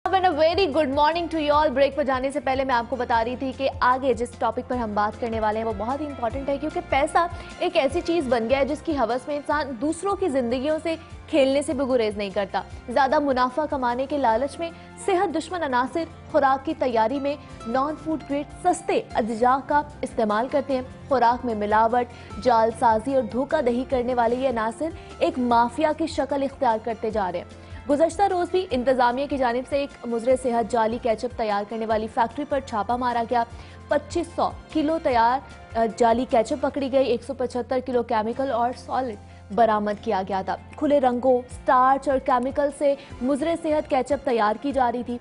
Very good morning to you all. Break पर जाने से पहले मैं आपको बता रही थी कि आगे जिस टॉपिक पर हम बात करने वाले हैं वो बहुत ही इंपॉर्टेंट है, क्योंकि पैसा एक ऐसी चीज बन गया है जिसकी हवस में इंसान दूसरों की जिंदगियों से खेलने से भी गुरेज नहीं करता। ज्यादा मुनाफा कमाने के लालच में सेहत दुश्मन अनासिर खुराक की तैयारी में नॉन फूड ग्रेड सस्ते अज्जा का इस्तेमाल करते हैं। खुराक में मिलावट, जालसाजी और धोखाधड़ी करने वाले ये अनासिर एक माफिया की शक्ल इख्तियार करते जा रहे हैं। गुज़श्ता रोज भी इंतजामिया की जानिब से एक मुज़रे सेहत जाली केचप तैयार करने वाली फैक्ट्री पर छापा मारा गया। 2500 किलो तैयार जाली केचप पकड़ी गई। 175 किलो केमिकल और सॉलिड बरामद किया गया था। खुले रंगों, स्टार्च और केमिकल से मुज़रे सेहत केचप तैयार की जा रही थी।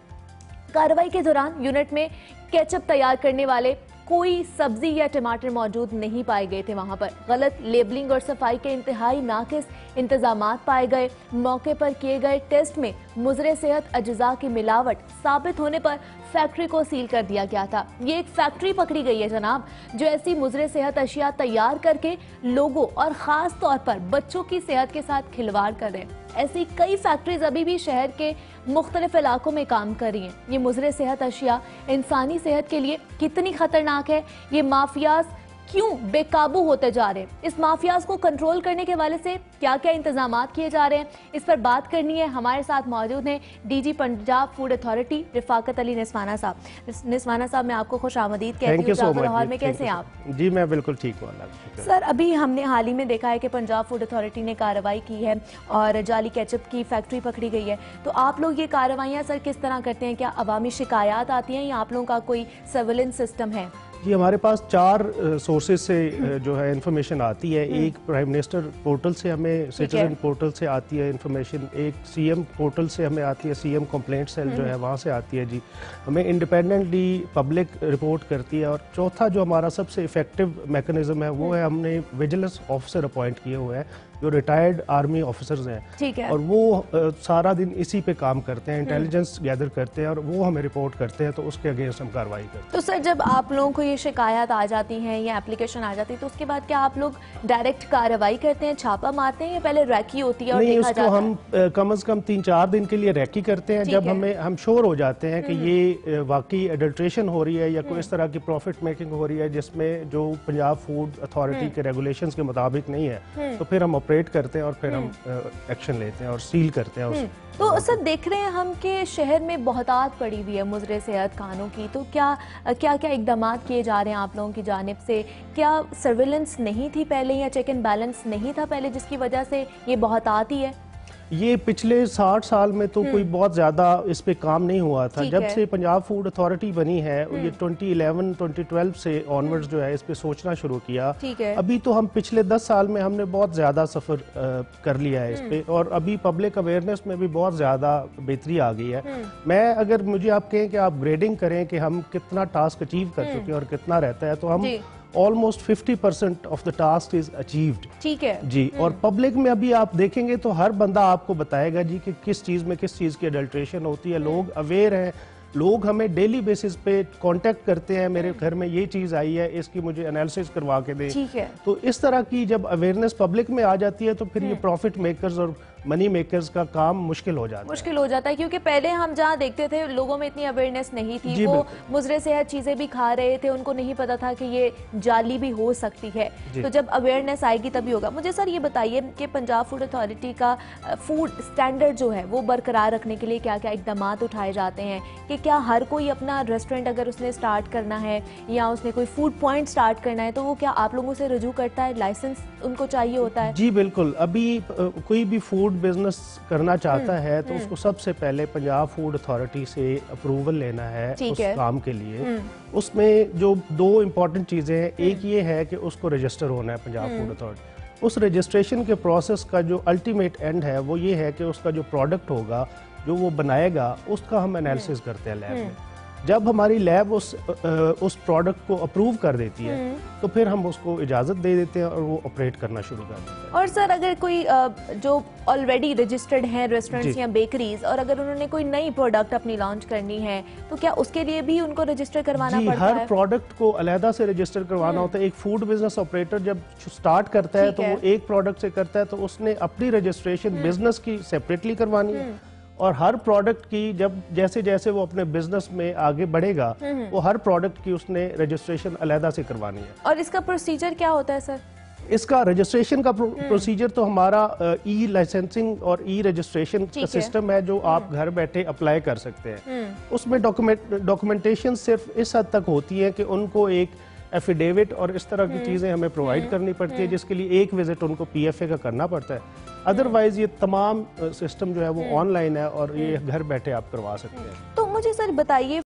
कार्रवाई के दौरान यूनिट में केचप तैयार करने वाले कोई सब्जी या टमाटर मौजूद नहीं पाए गए थे। वहां पर गलत लेबलिंग और सफाई के इंतहाई नाकिस इंतजामात पाए गए। मौके पर किए गए टेस्ट में मुज़रे सेहत अज्जा की मिलावट साबित होने पर फैक्ट्री को सील कर दिया गया था। ये एक फैक्ट्री पकड़ी गई है जनाब, जो ऐसी मुज़रे सेहत अशिया तैयार करके लोगों और खास तौर पर बच्चों की सेहत के साथ खिलवाड़ कर रहे हैं। ऐसी कई फैक्ट्रीज अभी भी शहर के मुख्तलिफ इलाकों में काम कर रही हैं। ये मुज़रे सेहत अशिया इंसानी सेहत के लिए कितनी खतरनाक है, ये माफियाज क्यों बेकाबू होते जा रहे हैं, इस माफियाज को कंट्रोल करने के वाले से क्या क्या इंतजामात किए जा रहे हैं, इस पर बात करनी है। हमारे साथ मौजूद हैं DG Punjab food authority Rifaqat Ali Niswana साहब। निस्वाना साहब, मैं आपको खुश आमदीद कहती हूँ। लाहौर में कैसे हैं आप? जी मैं बिल्कुल ठीक हूँ। सर, अभी हमने हाल ही में देखा है कि पंजाब फूड अथॉरिटी ने कार्रवाई की है और जाली केचप की फैक्ट्री पकड़ी गई है। तो आप लोग ये कार्रवाइयाँ सर किस तरह करते हैं? क्या अवामी शिकायत आती हैं या आप लोगों का कोई सर्विलेंस सिस्टम है? जी हमारे पास 4 सोर्सेज से जो है इन्फॉर्मेशन आती है। एक प्राइम मिनिस्टर पोर्टल से हमें, सिटीजन पोर्टल से आती है इन्फॉर्मेशन। एक सीएम पोर्टल से हमें आती है, सीएम कंप्लेंट सेल जो है वहाँ से आती है। जी हमें इंडिपेंडेंटली पब्लिक रिपोर्ट करती है। और चौथा जो हमारा सबसे इफेक्टिव मैकेनिज्म है वो है, हमने विजिलेंस ऑफिसर अपॉइंट किए हुए हैं जो रिटायर्ड आर्मी ऑफिसर्स हैं। ठीक है। और वो सारा दिन इसी पे काम करते हैं, इंटेलिजेंस गैदर करते हैं और वो हमें रिपोर्ट करते हैं, तो उसके अगेंस्ट हम कार्रवाई करते हैं। तो सर, जब आप लोगों को ये शिकायत आ जाती है या एप्लीकेशन आ जाती है तो उसके बाद क्या आप लोग डायरेक्ट कार्रवाई करते हैं, छापा मारते हैं, या पहले रैकी होती है और नहीं, देखा उसको जाता हम कम से कम 3-4 दिन के लिए रैकी करते हैं। जब हम श्योर हो जाते हैं कि ये वाकई एडल्ट्रेशन हो रही है या कोई इस तरह की प्रॉफिट मेकिंग हो रही है जिसमें जो पंजाब फूड अथॉरिटी के रेगुलेशंस के मुताबिक नहीं है, तो फिर हम ऑपरेट करते हैं और फिर हम एक्शन लेते हैं और सील करते हैं। तो सर, देख रहे हैं हम कि शहर में बहुतात पड़ी हुई है मुज़रे सेहत खानों की, तो क्या इकदाम किए जा रहे हैं आप लोगों की जानिब से? क्या सर्विलेंस नहीं थी पहले या चेक एंड बैलेंस नहीं था पहले जिसकी वजह से ये बहुतात ही है? ये पिछले 60 साल में तो कोई बहुत ज्यादा इस पे काम नहीं हुआ था। जब से पंजाब फूड अथॉरिटी बनी है, ये 2011-2012 से ऑनवर्ड्स जो है इस पे सोचना शुरू किया। अभी तो हम पिछले 10 साल में हमने बहुत ज्यादा सफर कर लिया है इस पे, और अभी पब्लिक अवेयरनेस में भी बहुत ज्यादा बेहतरी आ गई है। मैं अगर मुझे आप कहें कि आप ग्रेडिंग करें कि हम कितना टास्क अचीव कर चुके हैं और कितना रहता है, तो हम almost 50% of the task is achieved. ठीक है जी। और पब्लिक में अभी आप देखेंगे तो हर बंदा आपको बताएगा जी कि किस चीज में किस चीज की अडल्ट्रेशन होती है। लोग अवेयर हैं, लोग हमें डेली बेसिस पे कांटेक्ट करते हैं, मेरे घर में ये चीज आई है, इसकी मुझे एनालिसिस करवा के दे। ठीक है। तो इस तरह की जब अवेयरनेस पब्लिक में आ जाती है तो फिर ये प्रॉफिट मेकर्स और मनी मेकर्स का काम मुश्किल हो जाता है। क्योंकि पहले हम जहाँ देखते थे लोगों में इतनी अवेयरनेस नहीं थी, वो मुज़रे सेहत चीजें भी खा रहे थे, उनको नहीं पता था कि ये जाली भी हो सकती है। तो जब अवेयरनेस आएगी तभी होगा। मुझे सर ये बताइए कि पंजाब फूड अथॉरिटी का फूड स्टैंडर्ड जो है वो बरकरार रखने के लिए क्या क्या इकदाम उठाए जाते हैं? कि क्या हर कोई अपना रेस्टोरेंट अगर उसने स्टार्ट करना है या उसने कोई फूड पॉइंट स्टार्ट करना है तो वो क्या आप लोगों से रजू करता है, लाइसेंस उनको चाहिए होता है? जी बिल्कुल। अभी कोई भी फूड बिजनेस करना चाहता है तो उसको सबसे पहले पंजाब फूड अथॉरिटी से अप्रूवल लेना है उस काम के लिए। उसमें जो 2 इम्पोर्टेंट चीजें हैं, एक ये है कि उसको रजिस्टर होना है पंजाब फूड अथॉरिटी। उस रजिस्ट्रेशन के प्रोसेस का जो अल्टीमेट एंड है वो ये है कि उसका जो प्रोडक्ट होगा जो वो बनाएगा उसका हम एनालिसिस करते हैं लैब में। जब हमारी लैब उस प्रोडक्ट को अप्रूव कर देती है तो फिर हम उसको इजाजत दे देते हैं और वो ऑपरेट करना शुरू कर देते हैं। और सर, अगर कोई जो ऑलरेडी रजिस्टर्ड हैं रेस्टोरेंट्स या बेकरीज, और अगर उन्होंने कोई नई प्रोडक्ट अपनी लॉन्च करनी है तो क्या उसके लिए भी उनको रजिस्टर करवाना पड़ता है? हर प्रोडक्ट को अलहदा से रजिस्टर करवाना होता है। एक फूड बिजनेस ऑपरेटर जब स्टार्ट करता है तो वो एक प्रोडक्ट से करता है, तो उसने अपनी रजिस्ट्रेशन बिजनेस की सेपरेटली करवानी है اور ہر پروڈکٹ کی جیسے جیسے وہ اپنے بزنس میں آگے بڑھے گا وہ ہر پروڈکٹ کی اس نے رجسٹریشن علیحدہ سے کروانی ہے. اور اس کا پروسیجر کیا ہوتا ہے سر؟ اس کا رجسٹریشن کا پروسیجر تو ہمارا ای لائسنسنگ اور ای رجسٹریشن کا سسٹم ہے جو آپ گھر بیٹھے اپلائی کر سکتے ہیں. اس میں ڈاکومنٹیشن صرف اس حد تک ہوتی ہے کہ ان کو ایک ایفیڈیوٹ اور اس طرح کی چیزیں ہمیں پرووائڈ کرنی پڑتی ہے جس کے لیے ایک وزٹ ان کو پی ایف اے کا کرنا پڑتا ہے. ادروائز یہ تمام سسٹم جو ہے وہ آن لائن ہے اور یہ گھر بیٹھے آپ کروا سکتے ہیں. تو مجھے سر بتائیے